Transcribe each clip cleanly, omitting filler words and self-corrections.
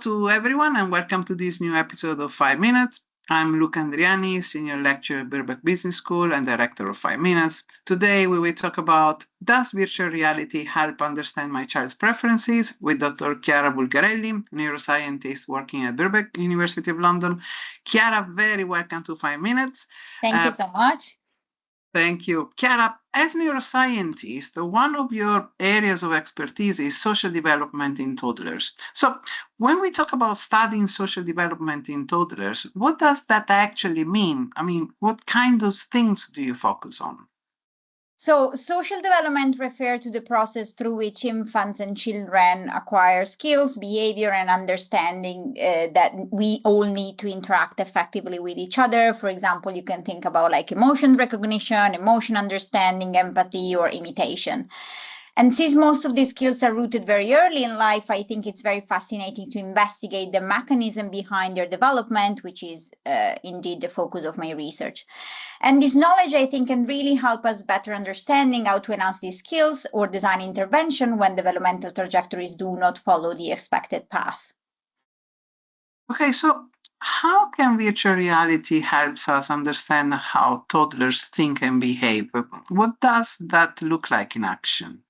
to everyone and welcome to this new episode of 5 Minutes. I'm Luca Andriani, Senior Lecturer at Birkbeck Business School and Director of 5 Minutes. Today we will talk about, does virtual reality help understand my child's preferences, with Dr. Chiara Bulgarelli, neuroscientist working at Birkbeck University of London. Chiara, very welcome to 5 Minutes. Thank you so much. Thank you. Chiara, as neuroscientist, one of your areas of expertise is social development in toddlers. So when we talk about studying social development in toddlers, what does that actually mean? I mean, what kind of things do you focus on? So social development refers to the process through which infants and children acquire skills, behavior, and understanding that we all need to interact effectively with each other. For example, you can think about like emotion recognition, emotion understanding, empathy, or imitation. And since most of these skills are rooted very early in life, I think it's very fascinating to investigate the mechanism behind their development, which is indeed the focus of my research. And this knowledge, I think, can really help us better understanding how to enhance these skills or design intervention when developmental trajectories do not follow the expected path. Okay, so how can virtual reality help us understand how toddlers think and behave? What does that look like in action?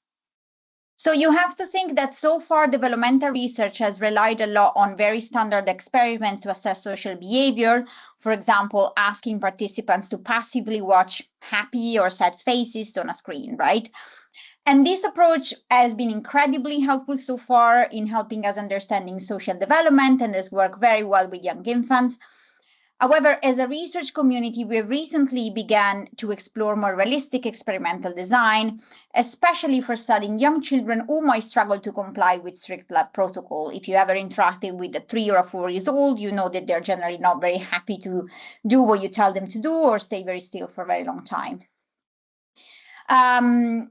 So you have to think that so far developmental research has relied a lot on very standard experiments to assess social behavior. For example, asking participants to passively watch happy or sad faces on a screen, right? And this approach has been incredibly helpful so far in helping us understanding social development and has worked very well with young infants. However, as a research community, we have recently began to explore more realistic experimental design, especially for studying young children who might struggle to comply with strict lab protocol. If you ever interacted with a 3 or a 4 years old, you know that they're generally not very happy to do what you tell them to do or stay very still for a very long time. And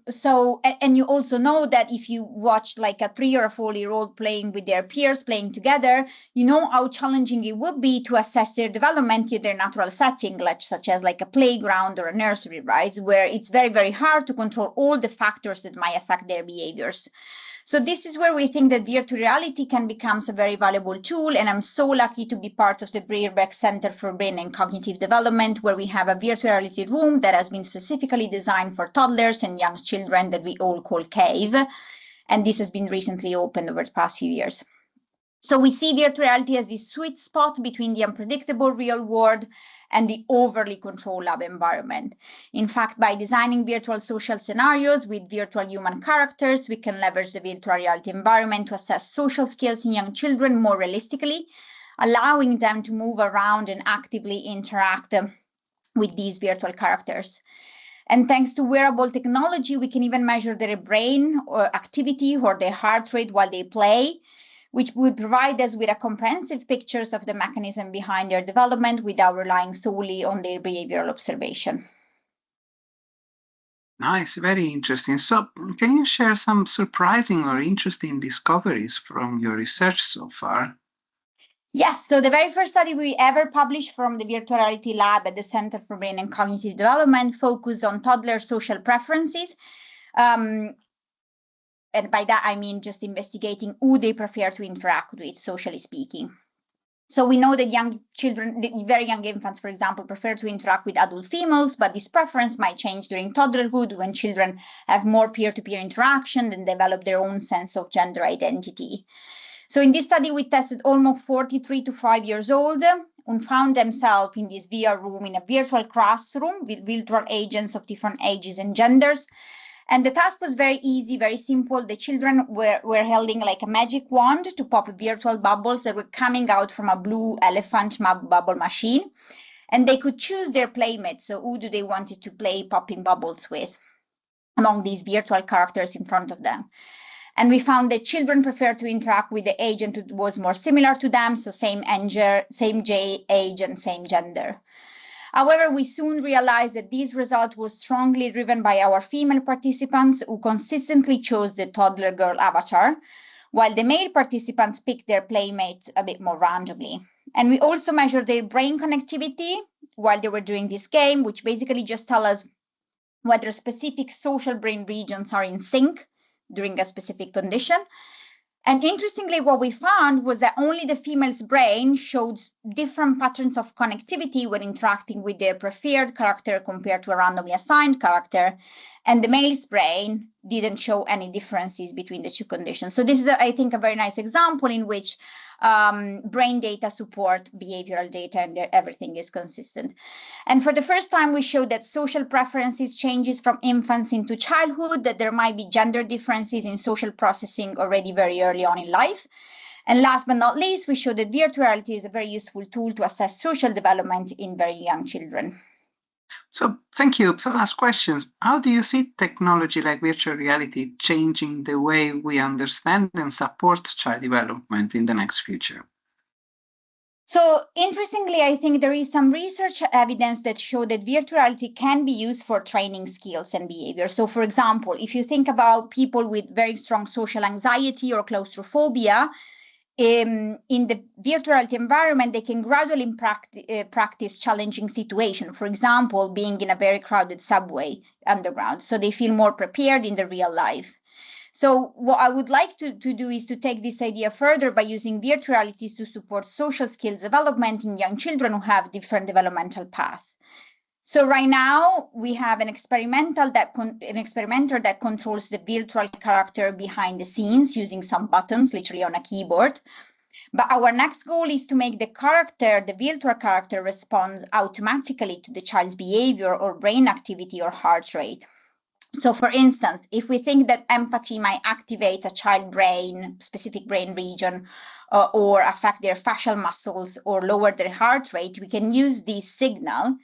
you also know that if you watch like a 3 or a 4-year-old playing with their peers, playing together, you know how challenging it would be to assess their development in their natural setting, such as like a playground or a nursery, right? Where it's very, very hard to control all the factors that might affect their behaviors. So this is where we think that virtual reality can become a very valuable tool. And I'm so lucky to be part of the Birkbeck Center for Brain and Cognitive Development, where we have a virtual reality room that has been specifically designed for toddlers and young children that we all call CAVE. And this has been recently opened over the past few years. So we see virtual reality as this sweet spot between the unpredictable real world and the overly controlled lab environment. In fact, by designing virtual social scenarios with virtual human characters, we can leverage the virtual reality environment to assess social skills in young children more realistically, allowing them to move around and actively interact with these virtual characters. And thanks to wearable technology, we can even measure their brain or activity or their heart rate while they play, which would provide us with a comprehensive pictures of the mechanism behind their development without relying solely on their behavioral observation. Nice, very interesting. So can you share some surprising or interesting discoveries from your research so far? Yes, so the very first study we ever published from the Virtual Reality Lab at the Center for Brain and Cognitive Development focused on toddler social preferences. And by that, I mean just investigating who they prefer to interact with, socially speaking. So we know that young children, very young infants, for example, prefer to interact with adult females, but this preference might change during toddlerhood when children have more peer-to-peer interaction and develop their own sense of gender identity. So in this study, we tested almost 43 to 5 years old who found themselves in this VR room in a virtual classroom with virtual agents of different ages and genders. And the task was very easy, very simple. The children were holding like a magic wand to pop virtual bubbles that were coming out from a blue elephant bubble machine. And they could choose their playmates. So who do they wanted to play popping bubbles with among these virtual characters in front of them. And we found that children prefer to interact with the agent who was more similar to them. So same age, and same gender. However, we soon realized that this result was strongly driven by our female participants who consistently chose the toddler girl avatar, while the male participants picked their playmates a bit more randomly. And we also measured their brain connectivity while they were doing this game, which basically just tell us whether specific social brain regions are in sync during a specific condition. And interestingly, what we found was that only the female's brain showed different patterns of connectivity when interacting with their preferred character compared to a randomly assigned character. And the male's brain didn't show any differences between the two conditions. So this is, I think, a very nice example in which brain data support behavioral data and everything is consistent. And for the first time, we showed that social preferences changes from infants into childhood, that there might be gender differences in social processing already very early on in life. And last but not least, we showed that virtual reality is a very useful tool to assess social development in very young children. So thank you. So last questions. How do you see technology like virtual reality changing the way we understand and support child development in the next future? So interestingly, I think there is some research evidence that show that virtual reality can be used for training skills and behavior. So for example, if you think about people with very strong social anxiety or claustrophobia, in the virtual reality environment, they can gradually practice challenging situations. For example, being in a very crowded subway underground. So they feel more prepared in the real life. So what I would like to do is to take this idea further by using virtual realities to support social skills development in young children who have different developmental paths. So right now we have an experimenter that controls the virtual character behind the scenes using some buttons, literally on a keyboard. But our next goal is to make the virtual character, respond automatically to the child's behavior or brain activity or heart rate. So for instance, if we think that empathy might activate a child brain, specific brain region, or affect their facial muscles or lower their heart rate, we can use this signal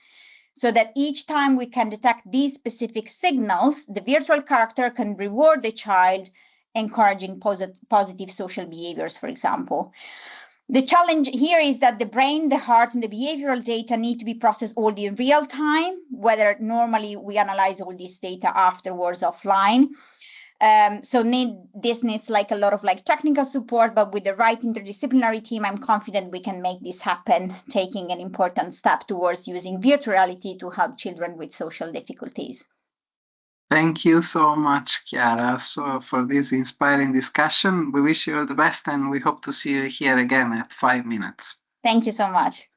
so that each time we can detect these specific signals, the virtual character can reward the child, encouraging positive social behaviors, for example. The challenge here is that the brain, the heart, and the behavioral data need to be processed all in real time, whether normally we analyze all this data afterwards offline. So this needs like a lot of technical support, but with the right interdisciplinary team, I'm confident we can make this happen, taking an important step towards using virtual reality to help children with social difficulties. Thank you so much, Chiara, for this inspiring discussion. We wish you all the best and we hope to see you here again at 5 minutes. Thank you so much.